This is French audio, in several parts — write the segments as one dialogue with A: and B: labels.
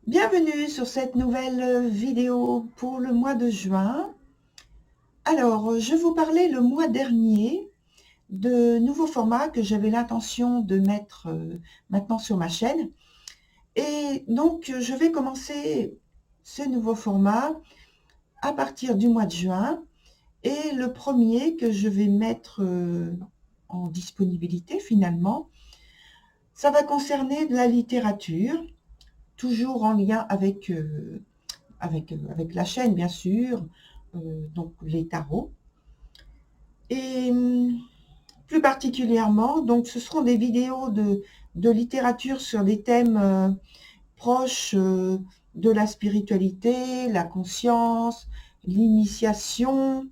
A: Bienvenue sur cette nouvelle vidéo pour le mois de juin. Alors, je vous parlais le mois dernier de nouveaux formats que j'avais l'intention de mettre maintenant sur ma chaîne. Et donc, je vais commencer ce nouveau format à partir du mois de juin. Et le premier que je vais mettre en disponibilité finalement, ça va concerner de la littérature, toujours en lien avec la chaîne, bien sûr, donc les tarots. Et plus particulièrement, donc ce seront des vidéos de littérature sur des thèmes proches de la spiritualité, la conscience, l'initiation,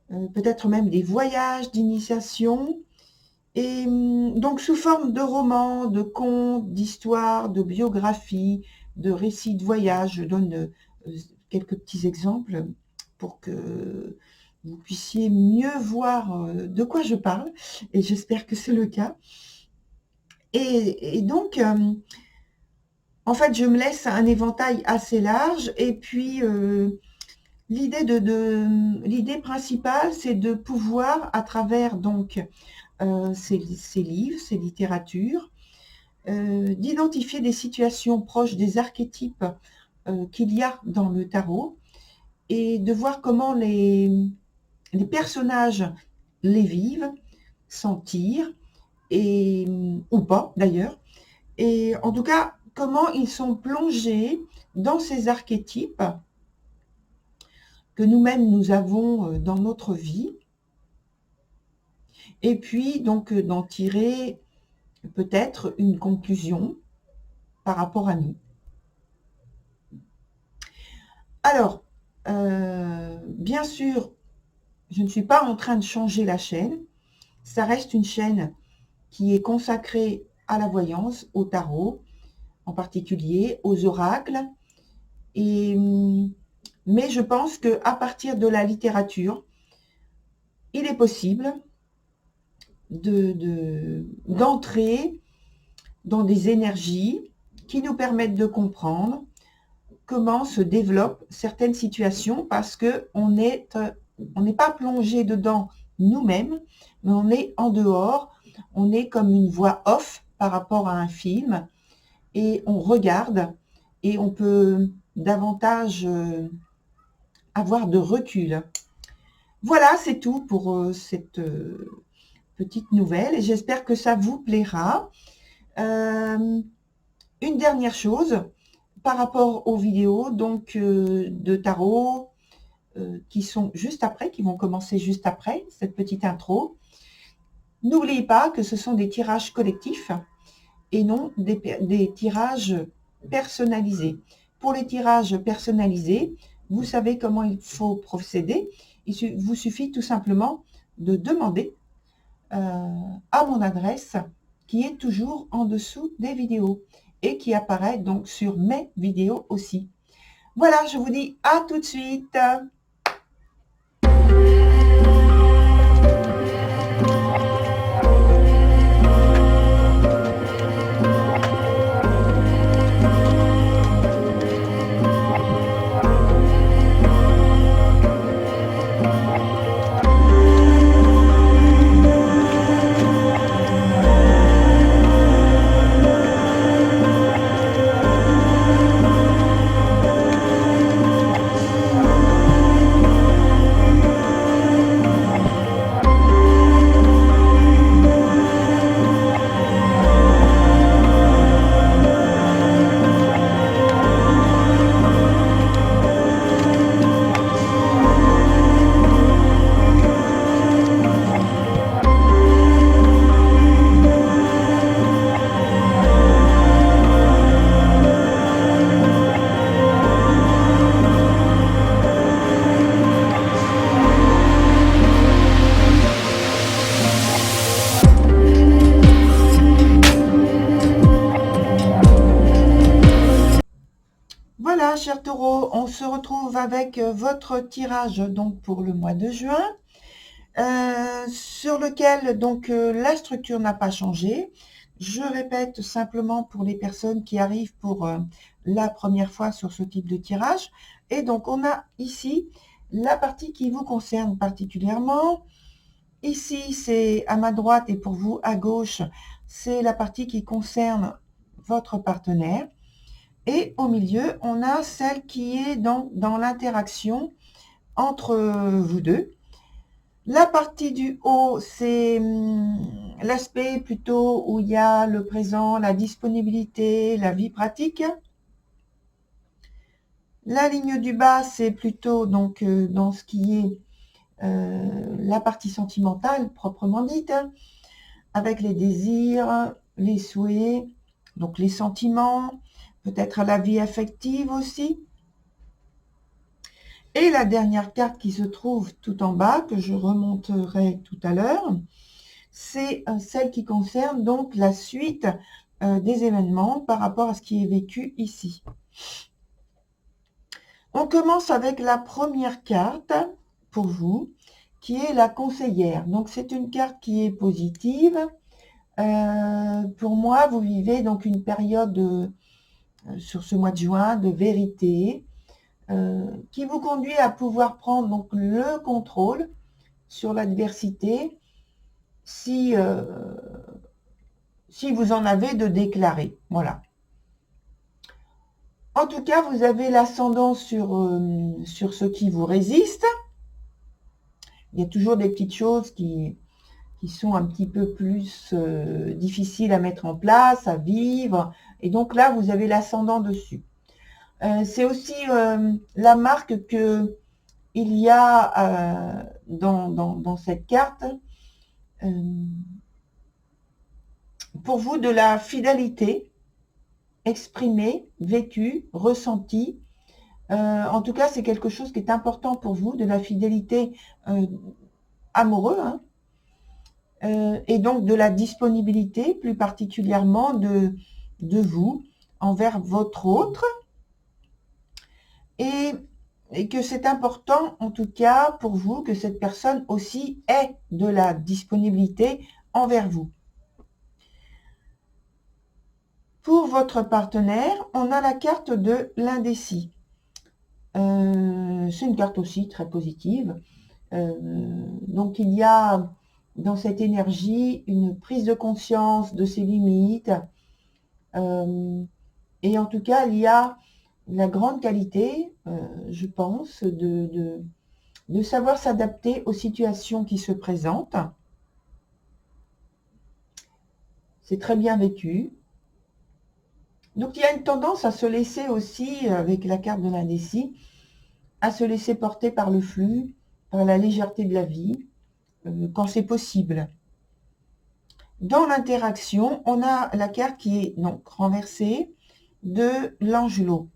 A: peut-être même des voyages d'initiation. Et donc sous forme de romans, de contes, d'histoires, de biographies, de récits de voyage. Je donne quelques petits exemples pour que vous puissiez mieux voir de quoi je parle, et j'espère que c'est le cas. Et donc, en fait, je me laisse un éventail assez large, et puis l'idée principale, c'est de pouvoir, à travers donc ces livres, ces littératures, d'identifier des situations proches des archétypes qu'il y a dans le tarot, et de voir comment les personnages les vivent, sentir, et, ou pas d'ailleurs, et en tout cas, comment ils sont plongés dans ces archétypes que nous-mêmes nous avons dans notre vie, et puis donc d'en tirer peut-être une conclusion par rapport à nous. Alors, bien sûr, je ne suis pas en train de changer la chaîne. Ça reste une chaîne qui est consacrée à la voyance, au tarot, en particulier aux oracles. Mais je pense qu'à partir de la littérature, il est possible d'entrer dans des énergies qui nous permettent de comprendre comment se développent certaines situations, parce qu'on n'est pas plongé dedans nous-mêmes, mais on est en dehors, on est comme une voix off par rapport à un film, et on regarde, et on peut davantage avoir de recul. Voilà, c'est tout pour cette petite nouvelle, et j'espère que ça vous plaira. Une dernière chose, par rapport aux vidéos donc de tarot qui sont juste après, qui vont commencer juste après cette petite intro. N'oubliez pas que ce sont des tirages collectifs et non des tirages personnalisés. Pour les tirages personnalisés, vous savez comment il faut procéder. Il vous suffit tout simplement de demander à mon adresse qui est toujours en dessous des vidéos et qui apparaît donc sur mes vidéos aussi. Voilà, je vous dis à tout de suite. Voilà, chers taureaux, on se retrouve avec votre tirage donc pour le mois de juin, sur lequel donc la structure n'a pas changé. Je répète simplement pour les personnes qui arrivent pour la première fois sur ce type de tirage. Et donc, on a ici la partie qui vous concerne particulièrement. Ici, c'est à ma droite et pour vous à gauche, c'est la partie qui concerne votre partenaire. Et au milieu, on a celle qui est dans l'interaction entre vous deux. La partie du haut, c'est l'aspect plutôt où il y a le présent, la disponibilité, la vie pratique. La ligne du bas, c'est plutôt donc dans ce qui est la partie sentimentale proprement dite, avec les désirs, les souhaits, donc les sentiments, peut-être la vie affective aussi. Et la dernière carte qui se trouve tout en bas, que je remonterai tout à l'heure, c'est celle qui concerne donc la suite des événements par rapport à ce qui est vécu ici. On commence avec la première carte pour vous, qui est la conseillère. Donc c'est une carte qui est positive. Pour moi, vous vivez donc une période sur ce mois de juin de vérité, qui vous conduit à pouvoir prendre donc le contrôle sur l'adversité si vous en avez de déclaré. Voilà. En tout cas, vous avez l'ascendant sur ce qui vous résiste. Il y a toujours des petites choses qui sont un petit peu plus difficiles à mettre en place, à vivre. Et donc là, vous avez l'ascendant dessus. C'est aussi la marque que il y a dans cette carte pour vous de la fidélité exprimée, vécue, ressentie. En tout cas, c'est quelque chose qui est important pour vous, de la fidélité amoureuse, hein, et donc de la disponibilité, plus particulièrement de vous envers votre autre, et que c'est important, en tout cas, pour vous, que cette personne aussi ait de la disponibilité envers vous. Pour votre partenaire, on a la carte de l'indécis. C'est une carte aussi très positive. Donc, il y a dans cette énergie une prise de conscience de ses limites. Et en tout cas, il y a la grande qualité, je pense, de savoir s'adapter aux situations qui se présentent. C'est très bien vécu. Donc, il y a une tendance à se laisser aussi, avec la carte de l'indécis, à se laisser porter par le flux, par la légèreté de la vie, quand c'est possible. Dans l'interaction, on a la carte qui est donc renversée de l'angelot.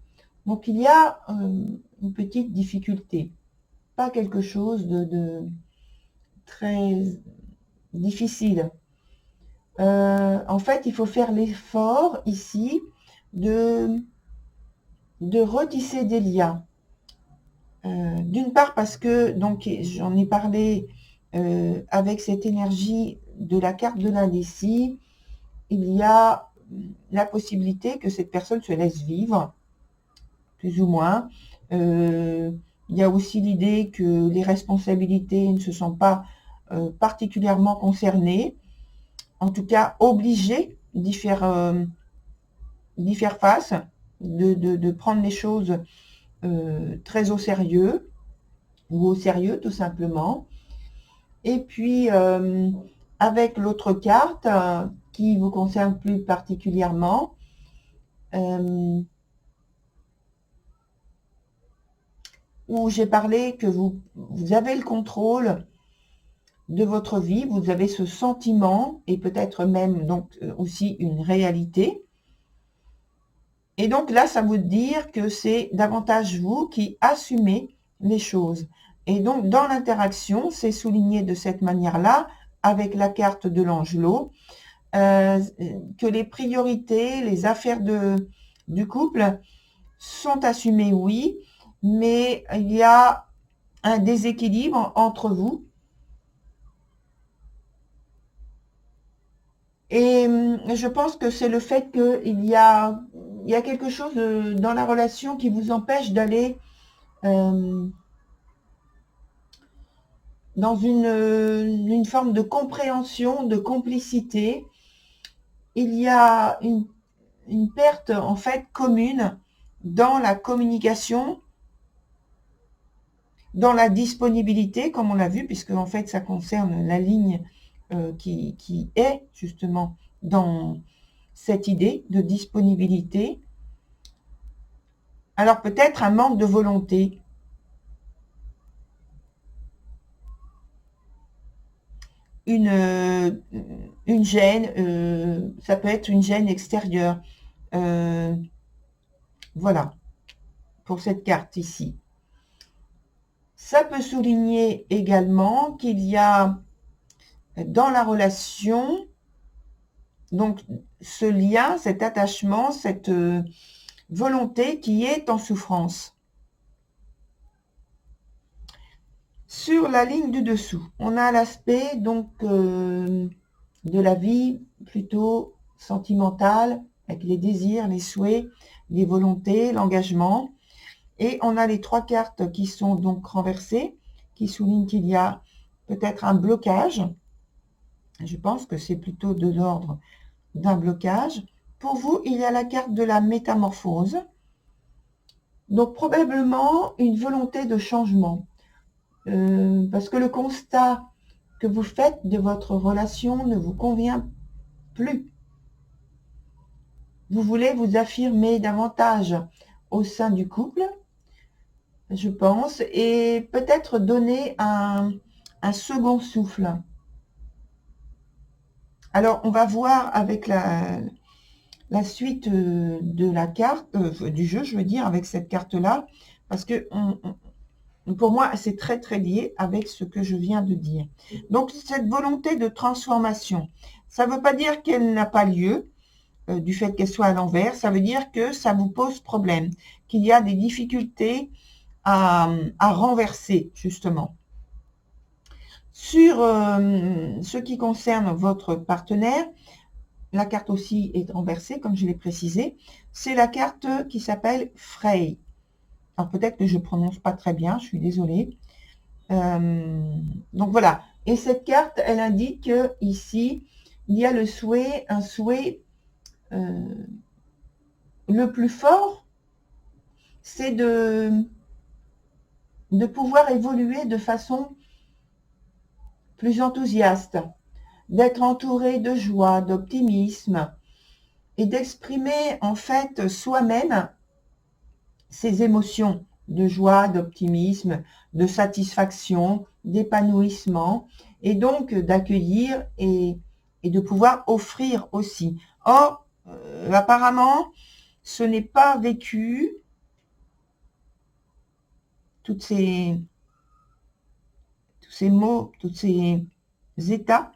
A: Donc, il y a une petite difficulté. Pas quelque chose de très difficile. En fait, il faut faire l'effort ici de retisser des liens. D'une part parce que, donc j'en ai parlé avec cette énergie de la carte de l'indécis, il y a la possibilité que cette personne se laisse vivre, plus ou moins. Il y a aussi l'idée que les responsabilités ne se sont pas particulièrement concernées, en tout cas obligées d'y faire face, de prendre les choses très au sérieux, ou au sérieux tout simplement. Et puis, avec l'autre carte qui vous concerne plus particulièrement, où j'ai parlé que vous avez le contrôle de votre vie, vous avez ce sentiment, et peut-être même donc aussi une réalité. Et donc là, ça veut dire que c'est davantage vous qui assumez les choses. Et donc, dans l'interaction, c'est souligné de cette manière-là, avec la carte de l'angelot, que les priorités, les affaires du couple sont assumées, oui, mais il y a un déséquilibre entre vous. Et je pense que c'est le fait qu'il y a quelque chose dans la relation qui vous empêche d'aller dans une forme de compréhension, de complicité. Il y a une perte en fait commune dans la communication, dans la disponibilité, comme on l'a vu, puisque en fait ça concerne la ligne qui est justement dans cette idée de disponibilité. Alors peut-être un manque de volonté, une gêne, ça peut être une gêne extérieure. Voilà, pour cette carte ici. Ça peut souligner également qu'il y a dans la relation, donc ce lien, cet attachement, cette volonté qui est en souffrance. Sur la ligne du dessous, on a l'aspect donc de la vie plutôt sentimentale, avec les désirs, les souhaits, les volontés, l'engagement. Et on a les trois cartes qui sont donc renversées, qui soulignent qu'il y a peut-être un blocage. Je pense que c'est plutôt de l'ordre d'un blocage. Pour vous, il y a la carte de la métamorphose. Donc probablement une volonté de changement. Parce que le constat que vous faites de votre relation ne vous convient plus. Vous voulez vous affirmer davantage au sein du couple, je pense, et peut-être donner un second souffle. Alors, on va voir avec la suite de la carte, du jeu, je veux dire, avec cette carte-là, parce que pour moi, c'est très, très lié avec ce que je viens de dire. Donc, cette volonté de transformation, ça ne veut pas dire qu'elle n'a pas lieu, du fait qu'elle soit à l'envers, ça veut dire que ça vous pose problème, qu'il y a des difficultés à renverser, justement. Sur ce qui concerne votre partenaire, la carte aussi est renversée, comme je l'ai précisé. C'est la carte qui s'appelle Frey. Alors peut-être que je ne prononce pas très bien, je suis désolée. Donc voilà. Et cette carte, elle indique que ici, il y a le souhait, un souhait le plus fort, c'est de pouvoir évoluer de façon plus enthousiaste, d'être entouré de joie, d'optimisme et d'exprimer en fait soi-même ses émotions de joie, d'optimisme, de satisfaction, d'épanouissement et donc d'accueillir et de pouvoir offrir aussi. Or, apparemment, ce n'est pas vécu, tous ces mots, tous ces états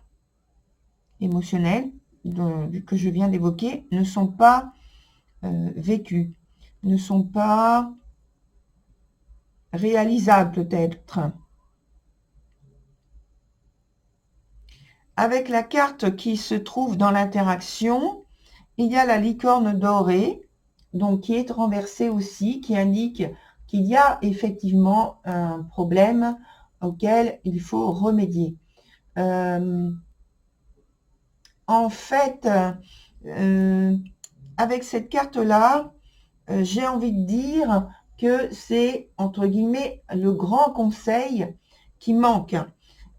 A: émotionnels que je viens d'évoquer ne sont pas vécus, ne sont pas réalisables peut-être. Avec la carte qui se trouve dans l'interaction, il y a la licorne dorée, donc qui est renversée aussi, qui indique qu'il y a effectivement un problème auquel il faut remédier. En fait, avec cette carte-là, j'ai envie de dire que c'est, entre guillemets, le grand conseil qui manque.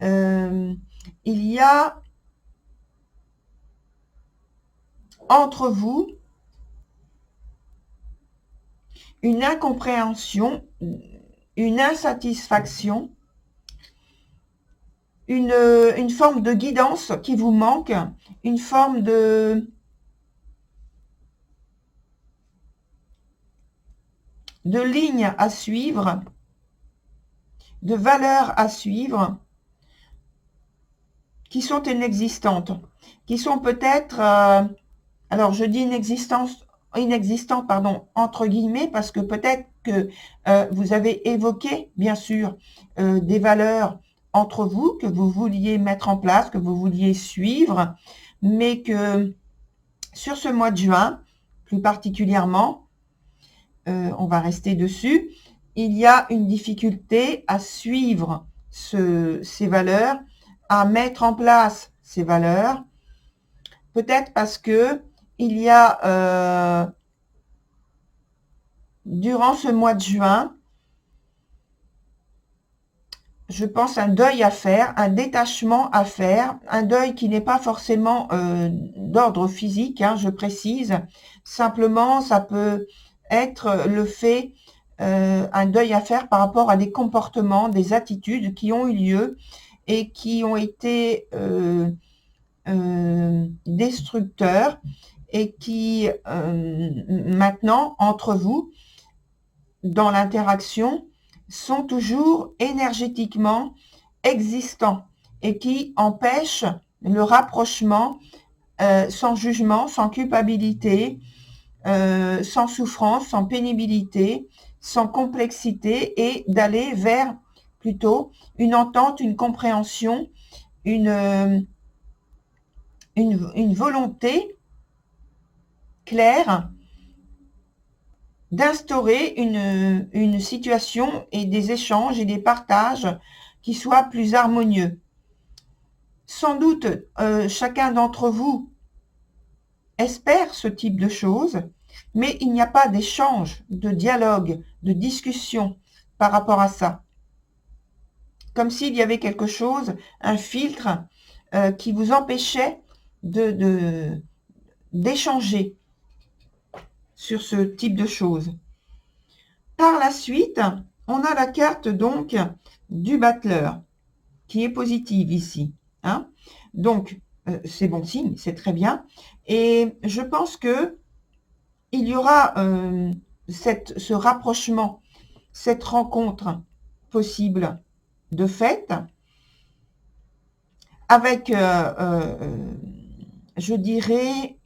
A: Il y a entre vous une incompréhension, une insatisfaction, une forme de guidance qui vous manque, une forme de ligne à suivre, de valeurs à suivre, qui sont inexistantes, qui sont peut-être, alors je dis inexistant, pardon, entre guillemets, parce que peut-être que vous avez évoqué, bien sûr, des valeurs entre vous que vous vouliez mettre en place, que vous vouliez suivre, mais que sur ce mois de juin, plus particulièrement, on va rester dessus, il y a une difficulté à suivre ces valeurs, à mettre en place ces valeurs, peut-être parce que il y a, durant ce mois de juin, je pense un deuil à faire, un détachement à faire, un deuil qui n'est pas forcément d'ordre physique, hein, je précise. Simplement, ça peut être le fait, un deuil à faire par rapport à des comportements, des attitudes qui ont eu lieu et qui ont été destructeurs et qui, maintenant, entre vous, dans l'interaction, sont toujours énergétiquement existants et qui empêchent le rapprochement sans jugement, sans culpabilité, sans souffrance, sans pénibilité, sans complexité et d'aller vers plutôt une entente, une compréhension, une volonté claire d'instaurer une situation et des échanges et des partages qui soient plus harmonieux. Sans doute, chacun d'entre vous espère ce type de choses, mais il n'y a pas d'échange, de dialogue, de discussion par rapport à ça. Comme s'il y avait quelque chose, un filtre qui vous empêchait d'échanger sur ce type de choses. Par la suite, on a la carte donc du battleur qui est positive ici. Hein. Donc, c'est bon signe, c'est très bien. Et je pense que il y aura ce rapprochement, cette rencontre possible de fait avec, je dirais,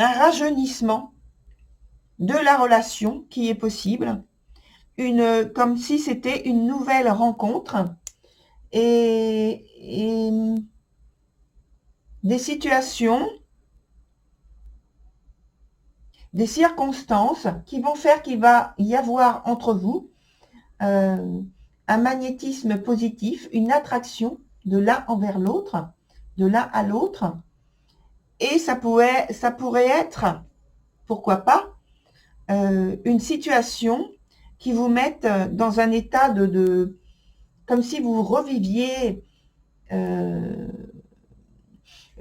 A: un rajeunissement de la relation qui est possible, comme si c'était une nouvelle rencontre et des situations, des circonstances qui vont faire qu'il va y avoir entre vous un magnétisme positif, une attraction de l'un envers l'autre, de l'un à l'autre. Et ça pourrait être, pourquoi pas, une situation qui vous mette dans un état comme si vous reviviez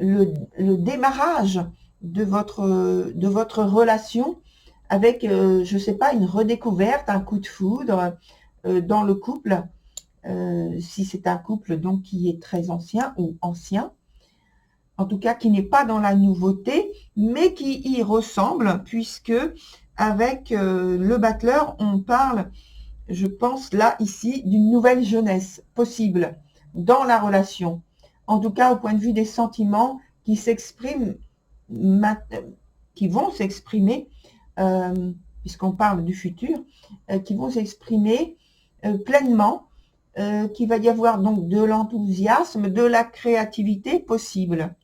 A: le démarrage de votre relation avec, je ne sais pas, une redécouverte, un coup de foudre dans le couple, si c'est un couple donc qui est très ancien ou ancien, en tout cas qui n'est pas dans la nouveauté, mais qui y ressemble, puisque avec le battleur, on parle, je pense là, ici, d'une nouvelle jeunesse possible dans la relation. En tout cas, au point de vue des sentiments qui s'expriment, qui vont s'exprimer, puisqu'on parle du futur, qui vont s'exprimer pleinement, qu'il va y avoir donc de l'enthousiasme, de la créativité possible.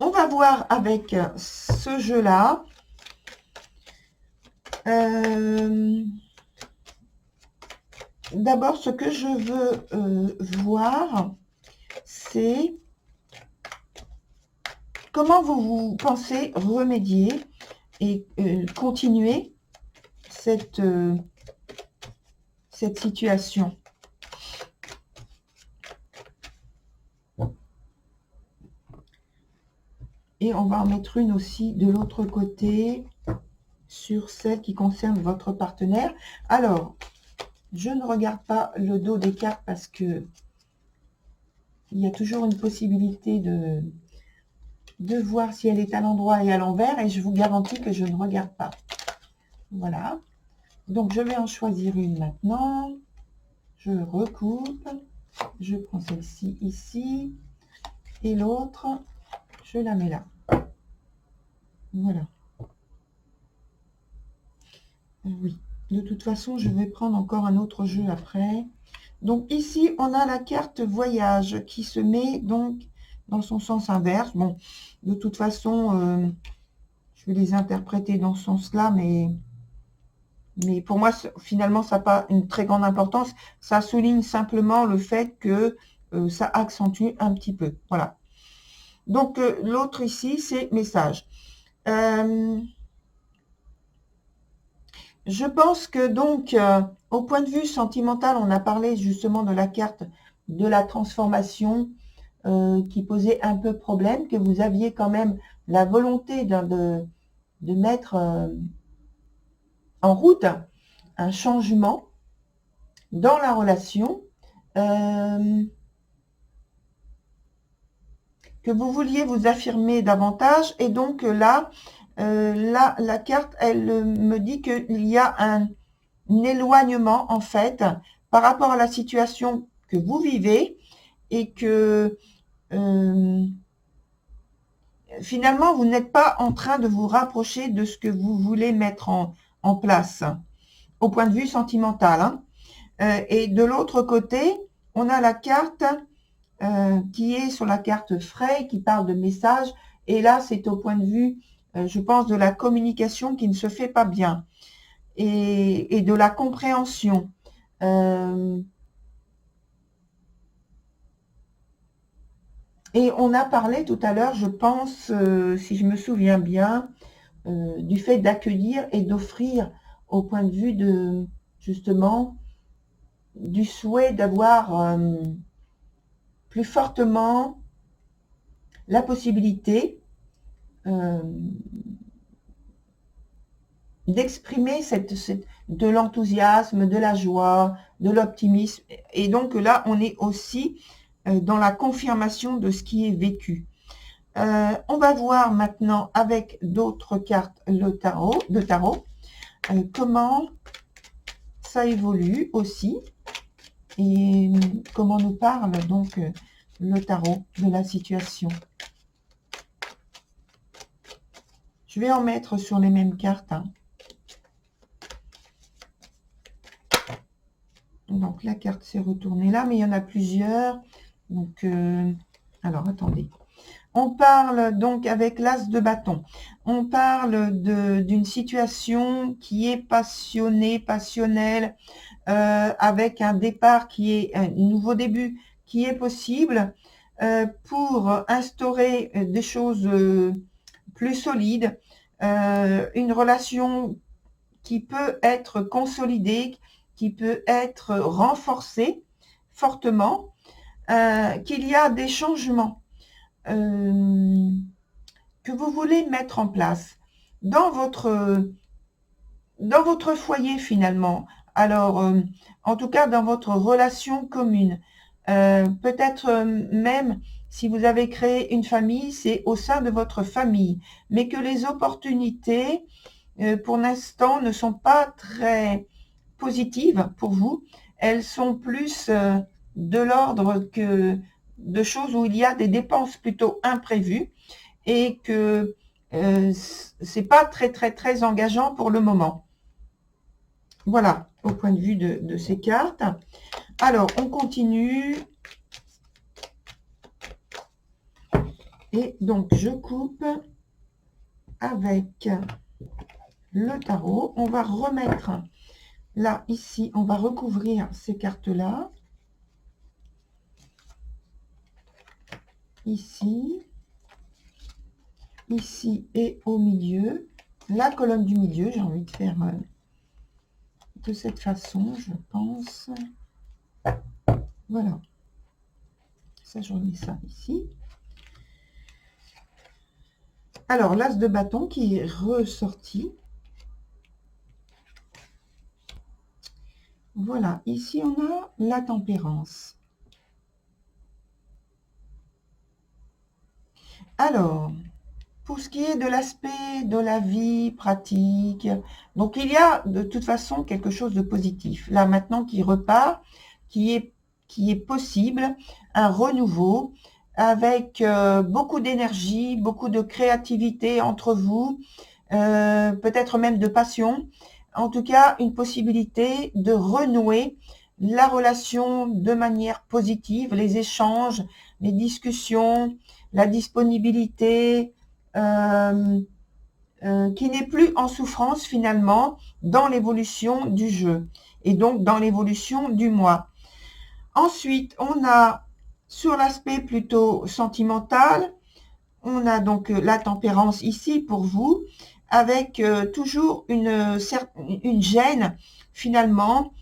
A: On va voir avec ce jeu-là. D'abord, ce que je veux voir, c'est comment vous pensez remédier et continuer cette situation. Et on va en mettre une aussi de l'autre côté sur celle qui concerne votre partenaire. Alors, je ne regarde pas le dos des cartes parce que il y a toujours une possibilité de voir si elle est à l'endroit et à l'envers, et je vous garantis que je ne regarde pas. Voilà. Donc, je vais en choisir une maintenant. Je recoupe. Je prends celle-ci ici. Et l'autre, je la mets là. Voilà. Oui. De toute façon, je vais prendre encore un autre jeu après. Donc ici, on a la carte voyage qui se met donc dans son sens inverse. Bon, de toute façon, je vais les interpréter dans ce sens-là, mais pour moi, finalement, ça n'a pas une très grande importance. Ça souligne simplement le fait que ça accentue un petit peu. Voilà. Donc, l'autre ici, c'est message. Je pense que donc, au point de vue sentimental, on a parlé justement de la carte de la transformation qui posait un peu problème, que vous aviez quand même la volonté de mettre en route un changement dans la relation, que vous vouliez vous affirmer davantage. Et donc là, la carte, elle me dit qu'il y a un éloignement en fait par rapport à la situation que vous vivez et que finalement vous n'êtes pas en train de vous rapprocher de ce que vous voulez mettre en place au point de vue sentimental, hein. Et de l'autre côté, on a la carte qui est sur la carte frais, qui parle de message. Et là, c'est au point de vue, je pense, de la communication qui ne se fait pas bien et de la compréhension. Et on a parlé tout à l'heure, je pense, si je me souviens bien, du fait d'accueillir et d'offrir au point de vue de, justement, du souhait d'avoir plus fortement la possibilité d'exprimer de l'enthousiasme, de la joie, de l'optimisme. Et donc là, on est aussi dans la confirmation de ce qui est vécu. On va voir maintenant avec d'autres cartes le tarot, comment ça évolue aussi et comment nous parle donc le tarot de la situation. Je vais en mettre sur les mêmes cartes, hein. Donc la carte s'est retournée là, mais il y en a plusieurs. Donc, alors attendez. On parle donc avec l'as de bâton. On parle d'une situation qui est passionnée, passionnelle, avec un départ qui est un nouveau début qui est possible pour instaurer des choses plus solides, une relation qui peut être consolidée, qui peut être renforcée fortement, qu'il y a des changements que vous voulez mettre en place dans votre foyer finalement. Alors, en tout cas, dans votre relation commune. Peut-être même, si vous avez créé une famille, c'est au sein de votre famille. Mais que les opportunités, pour l'instant, ne sont pas très positives pour vous. Elles sont plus de l'ordre que de choses où il y a des dépenses plutôt imprévues et que c'est pas très engageant pour le moment. Voilà, au point de vue de ces cartes. Alors, on continue. Et donc, je coupe avec le tarot. On va remettre là, ici, on va recouvrir ces cartes-là. Ici. Ici et au milieu. La colonne du milieu, j'ai envie de faire de cette façon, je pense. Voilà. Ça, je remets ça ici. Alors, l'as de bâton qui est ressorti. Voilà, ici on a la tempérance. Alors, pour ce qui est de l'aspect de la vie pratique, donc il y a de toute façon quelque chose de positif. Là maintenant qui repart, qui est possible, un renouveau avec beaucoup d'énergie, beaucoup de créativité entre vous, peut-être même de passion. En tout cas, une possibilité de renouer la relation de manière positive, les échanges, les discussions, la disponibilité, qui n'est plus en souffrance finalement dans l'évolution du jeu et donc dans l'évolution du moi. Ensuite, on a sur l'aspect plutôt sentimental, on a donc la tempérance ici pour vous, avec toujours une gêne finalement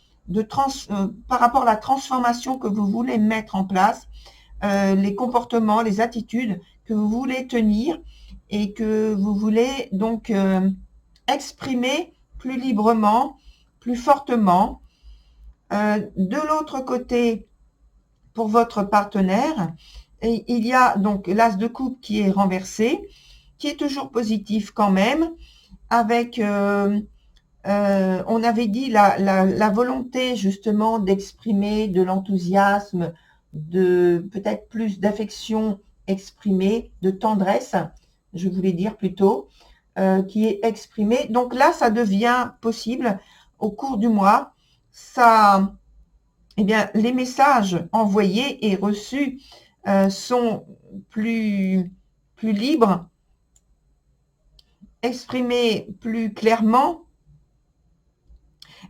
A: par rapport à la transformation que vous voulez mettre en place, les comportements, les attitudes que vous voulez tenir et que vous voulez donc exprimer plus librement, plus fortement. De l'autre côté, pour votre partenaire, et il y a donc l'as de coupe qui est renversé, qui est toujours positif quand même, avec, on avait dit la volonté justement d'exprimer de l'enthousiasme, de peut-être plus d'affection exprimée, de tendresse, je voulais dire plutôt, qui est exprimée. Donc là, ça devient possible au cours du mois. Ça, eh bien, les messages envoyés et reçus sont plus libres, exprimés plus clairement.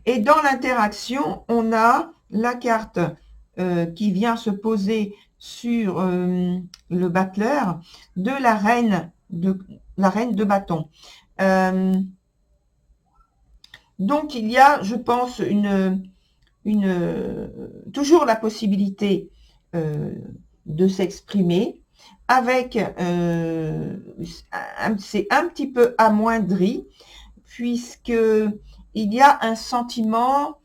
A: Et dans l'interaction, on a la carte qui vient se poser sur le battleur de la reine de bâton. Donc, il y a, je pense, toujours la possibilité de s'exprimer avec, c'est un petit peu amoindri, puisque il y a un sentiment,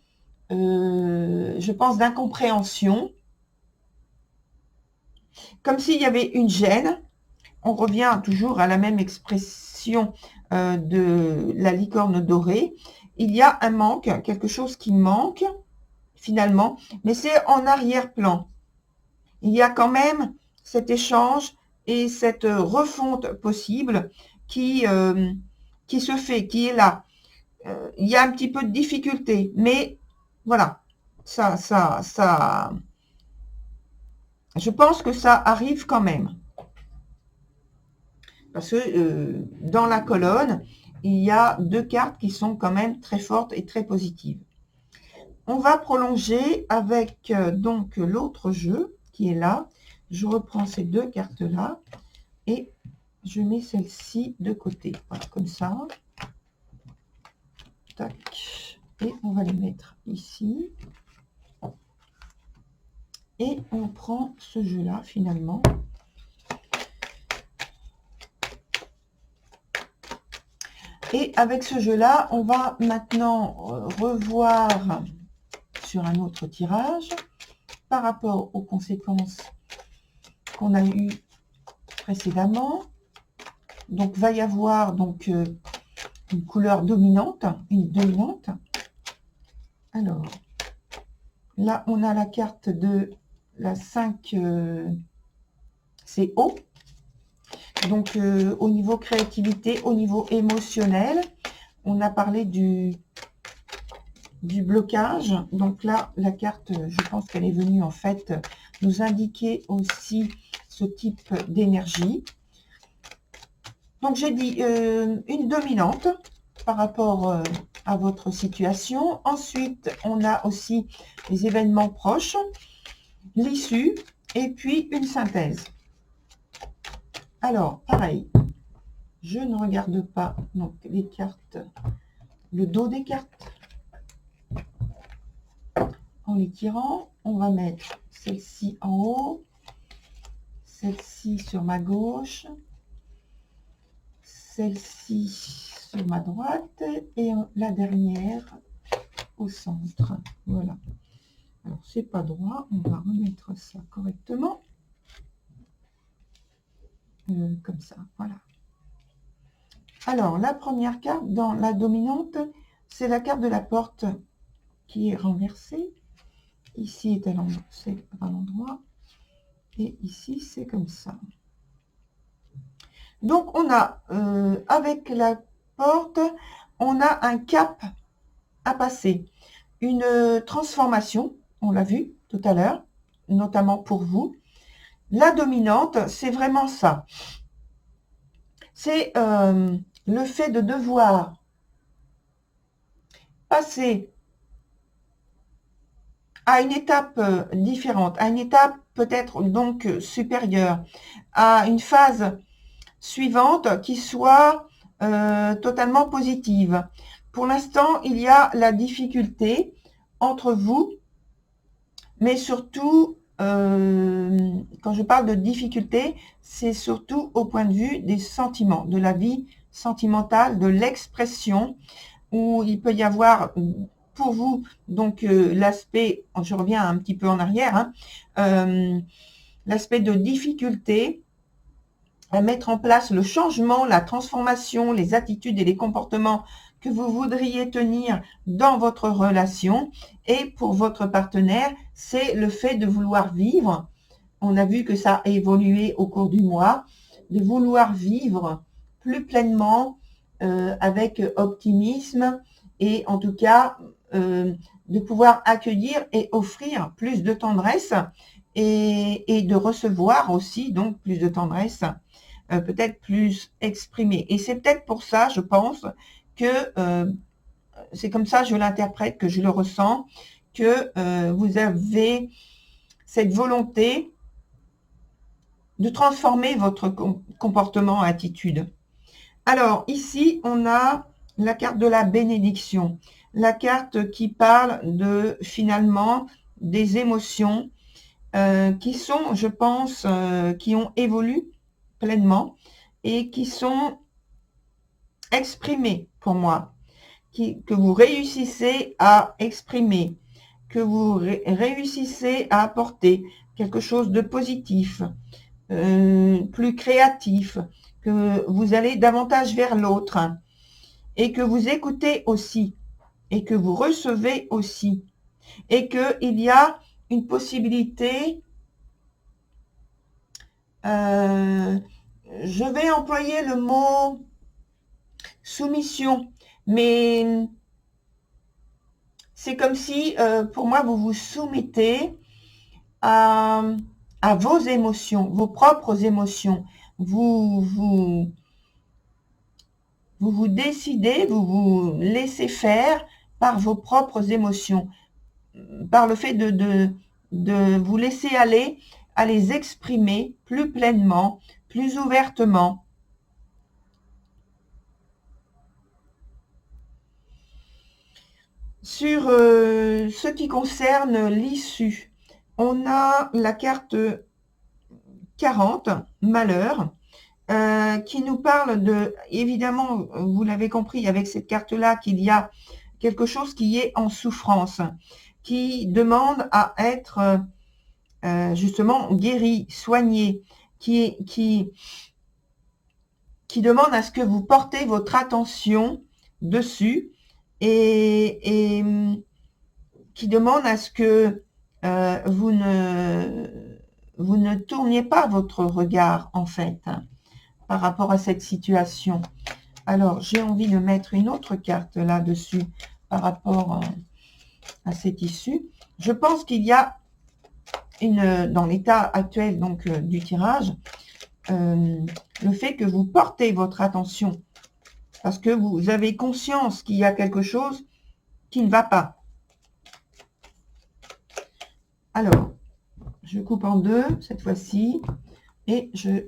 A: je pense, d'incompréhension, comme s'il y avait une gêne. On revient toujours à la même expression de la licorne dorée. Il y a un manque, quelque chose qui manque finalement, mais c'est en arrière-plan. Il y a quand même cet échange et cette refonte possible qui se fait, qui est là. Il y a un petit peu de difficulté, mais voilà, je pense que ça arrive quand même. Parce que dans la colonne, il y a deux cartes qui sont quand même très fortes et très positives. On va prolonger avec donc l'autre jeu qui est là. Je reprends ces deux cartes-là et je mets celle-ci de côté. Voilà, comme ça. Tac. Et on va les mettre ici. Et on prend ce jeu-là finalement. Et avec ce jeu-là, on va maintenant revoir sur un autre tirage par rapport aux conséquences qu'on a eues précédemment. Donc, va y avoir donc une couleur dominante, une dominante. Alors, là, on a la carte de la 5, c'est haut. Donc, au niveau créativité, au niveau émotionnel, on a parlé du blocage. Donc là, la carte, je pense qu'elle est venue en fait nous indiquer aussi ce type d'énergie. Donc, j'ai dit une dominante par rapport à votre situation. Ensuite, on a aussi les événements proches, l'issue et puis une synthèse. Alors, pareil, je ne regarde pas donc les cartes, le dos des cartes. En les tirant, on va mettre celle-ci en haut, celle-ci sur ma gauche, celle-ci sur ma droite et la dernière au centre. Voilà. Alors, c'est pas droit, on va remettre ça correctement. Comme ça, voilà. Alors, la première carte dans la dominante, c'est la carte de la porte qui est renversée. Ici est à l'endroit. Et ici, c'est comme ça. Donc, on a, avec la porte, on a un cap à passer. Une transformation on l'a vu tout à l'heure, notamment pour vous. La dominante, c'est vraiment ça. C'est le fait de devoir passer à une étape différente, à une étape peut-être donc supérieure, à une phase suivante qui soit totalement positive. Pour l'instant, il y a la difficulté entre vous, mais surtout, quand je parle de difficulté, c'est surtout au point de vue des sentiments, de la vie sentimentale, de l'expression, où il peut y avoir pour vous donc l'aspect, je reviens un petit peu en arrière, hein, l'aspect de difficulté à mettre en place le changement, la transformation, les attitudes et les comportements que vous voudriez tenir dans votre relation. Et pour votre partenaire, c'est le fait de vouloir vivre. On a vu que ça a évolué au cours du mois, de vouloir vivre plus pleinement, avec optimisme et en tout cas de pouvoir accueillir et offrir plus de tendresse et de recevoir aussi donc plus de tendresse, peut-être plus exprimée. Et c'est peut-être pour ça, je pense, que c'est comme ça je l'interprète, que je le ressens, que vous avez cette volonté de transformer votre comportement, attitude. Alors, ici, on a la carte de la bénédiction, la carte qui parle de, finalement, des émotions qui sont, je pense, qui ont évolué pleinement et qui sont exprimées pour moi, que vous réussissez à exprimer, que vous réussissez à apporter quelque chose de positif, plus créatif, que vous allez davantage vers l'autre et que vous écoutez aussi et que vous recevez aussi et qu'il y a une possibilité, je vais employer le mot soumission, mais c'est comme si pour moi vous vous soumettez à vos émotions, vos propres émotions. Vous décidez, vous vous laissez faire par vos propres émotions, par le fait de vous laisser aller à les exprimer plus pleinement, plus ouvertement. Sur ce qui concerne l'issue, on a la carte 40, malheur, qui nous parle de, évidemment, vous l'avez compris avec cette carte-là, qu'il y a quelque chose qui est en souffrance, qui demande à être justement guéri, soigné, qui demande à ce que vous portez votre attention dessus et qui demande à ce que vous ne tourniez pas votre regard en fait par rapport à cette situation. Alors j'ai envie de mettre une autre carte là-dessus par rapport à cette issue. Je pense qu'il y a dans l'état actuel donc du tirage, le fait que vous portez votre attention parce que vous avez conscience qu'il y a quelque chose qui ne va pas. Alors, je coupe en deux cette fois-ci et je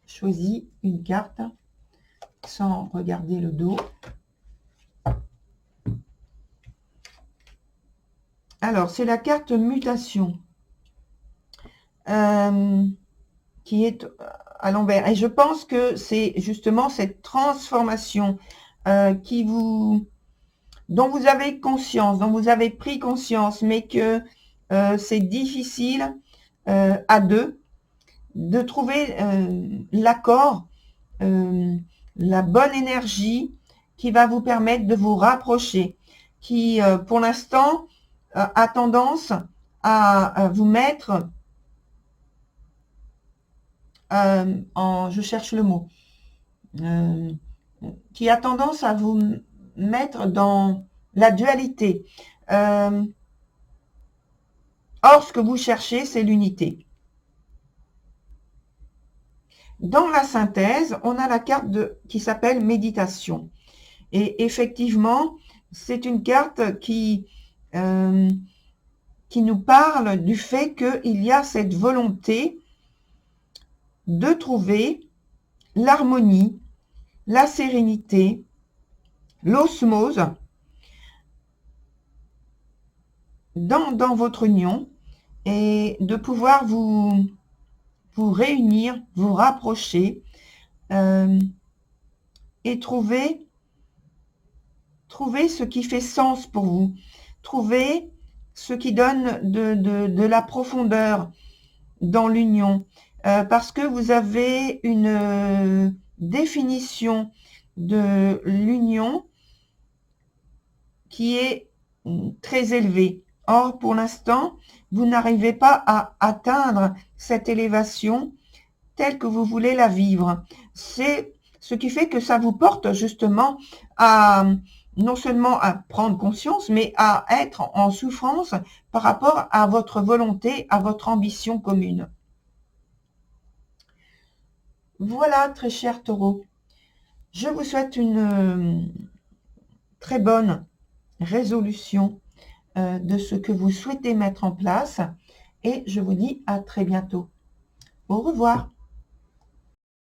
A: choisis une carte sans regarder le dos. Alors, c'est la carte mutation qui est à l'envers. Et je pense que c'est justement cette transformation dont vous avez conscience, dont vous avez pris conscience, mais que c'est difficile à deux de trouver l'accord, la bonne énergie qui va vous permettre de vous rapprocher, qui pour l'instant a tendance à vous mettre je cherche le mot, qui a tendance à vous mettre dans la dualité. Or, ce que vous cherchez, c'est l'unité. Dans la synthèse, on a la carte qui s'appelle méditation. Et effectivement, c'est une carte qui nous parle du fait qu'il y a cette volonté de trouver l'harmonie, la sérénité, l'osmose dans votre union et de pouvoir vous réunir, vous rapprocher et trouver ce qui fait sens pour vous, trouver ce qui donne de la profondeur dans l'union, parce que vous avez une définition de l'union qui est très élevée. Or, pour l'instant, vous n'arrivez pas à atteindre cette élévation telle que vous voulez la vivre. C'est ce qui fait que ça vous porte justement à non seulement à prendre conscience, mais à être en souffrance par rapport à votre volonté, à votre ambition commune. Voilà, très cher Taureau. Je vous souhaite une très bonne résolution de ce que vous souhaitez mettre en place et je vous dis à très bientôt. Au revoir.